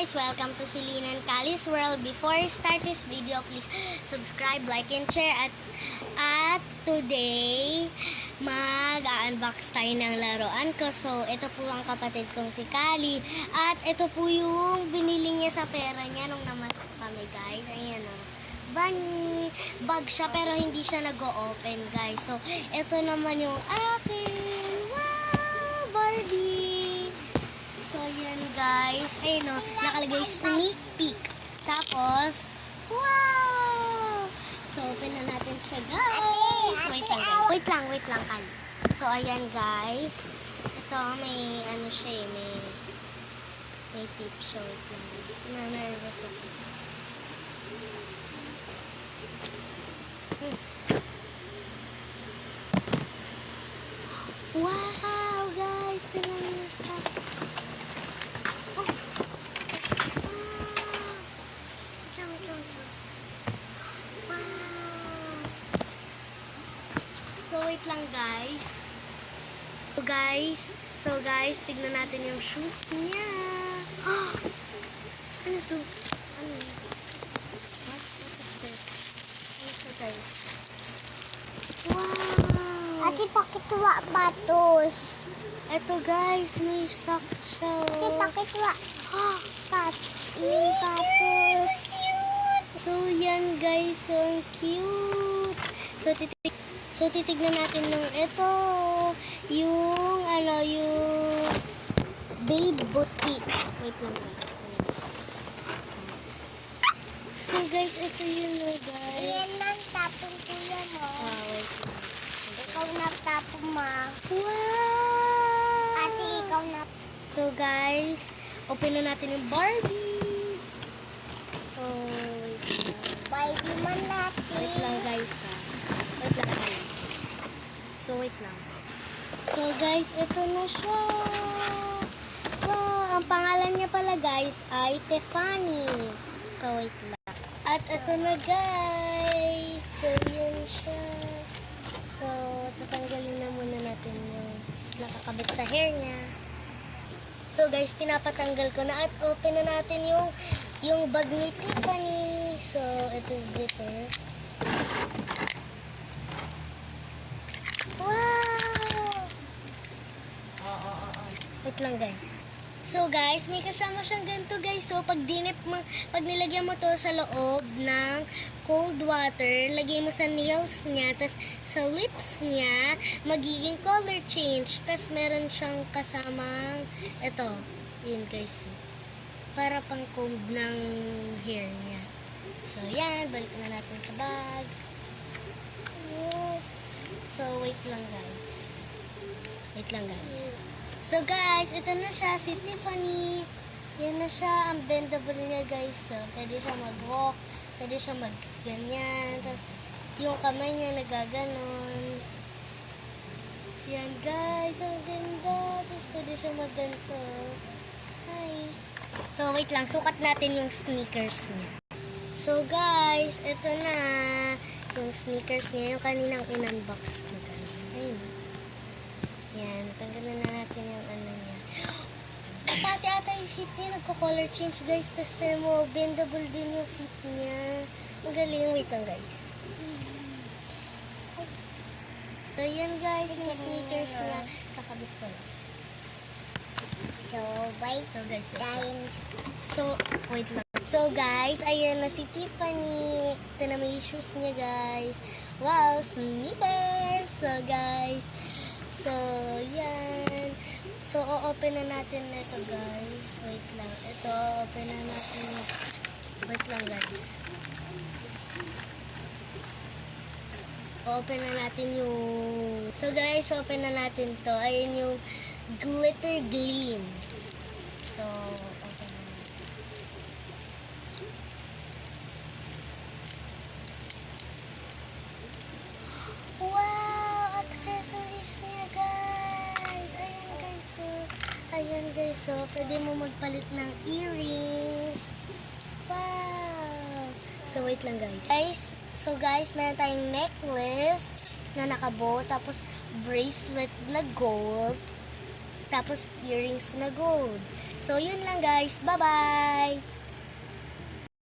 guys! Welcome to Celine and Cali's World. Before I start this video, please subscribe, like, and share. At today, mag-unbox tayo ng laruan ko. So, ito po ang kapatid kong si Cali. At ito po yung binili niya sa pera niya nung namasok kami, guys. Ayan o. Bunny. Bag siya pero hindi siya nag-o-open, guys. So, ito naman yung akin. Wow! Barbie! So, yan guys. Ayun o, nakalagay sneak peek. Tapos, wow! So, open na natin siya, guys. Wait lang, Kali. So, ayan guys. Ito, may ano siya may tip siya. Wait lang, guys. Na-nervous ako. Wow, guys. Tingnan niyo siya. So, wait lang guys. So guys, tignan natin yung shoes niya. Ano to? Ano? What is this? Ano to guys? Wow! Ate, pakituwa patos. Eto guys, may socks siya. Ate, pakituwa patos. So, yan guys. So, ang cute. So, titignan natin yung ito. Yung, yung Babe Boutique. Wait lang. So, guys, ito yun guys. Yan lang, tapon ko yan, Wait lang. Ikaw na tapon, ma. Wow! Ate, ikaw na. So, guys, open na natin yung Barbie. So, wait lang. Baby man natin. Wait lang guys Wait lang guys. So wait lang. So guys, ito na siya. Wow, ang pangalan niya pala guys ay Tiffany. So wait lang. At ito na guys. So yun siya. So tatanggalin na muna natin yung nakakabit sa hair niya. So guys, pinapatanggal ko na at open na natin yung bag ni Tiffany. So ito zipper. Wow! Wait lang guys. So guys, may kasama siyang ganito guys. So pag nilagyan mo to sa loob ng cold water, lagay mo sa nails niya, tas sa lips niya, magiging color change. Tas meron siyang kasamang ito. Yun guys. Para pang comb ng hair niya. So yan, balik na natin sa bag. So wait lang guys. So guys, ito na siya, si Tiffany. Yan na siya, ang bendable niya guys. So, pwede siya mag-walk, pwede siya mag-ganyan. Tapos, yung kamay niya nagaganon. Yan guys, ang ganda. Tapos, pwede siya mag-ganto. Hi. So, wait lang, sukat natin yung sneakers niya. So guys, ito na yung sneakers niya, yung kaninang in-unbox ko guys. Ayun. Yan, tanggalan na natin yung ano niya. Pati ata yung feet niya, nagko-color change guys. Tapos mo, bendable din yung feet niya. Ang galing. Wait lang guys. So yan guys, yung sneakers niya. Kakabit ko lang. So, bye. So guys, wait lang. Guys. So, wait lang. So guys, ayan na si Tiffany. Ito na may shoes niya guys. Wow, sneakers! So guys, so yan. So, o-open na natin ito guys. Wait lang. Ito, open na natin. Wait lang guys. Open na natin yung... So guys, open na natin to. Ayan yung glitter gleam. So, open na natin. Wow! Accessories niya guys! Ayan guys, so pwede mo magpalit ng earrings. Wow! So wait lang guys. So guys, meron tayong necklace na nakabow, tapos bracelet na gold, tapos earrings na gold. So, yun lang guys. Bye-bye!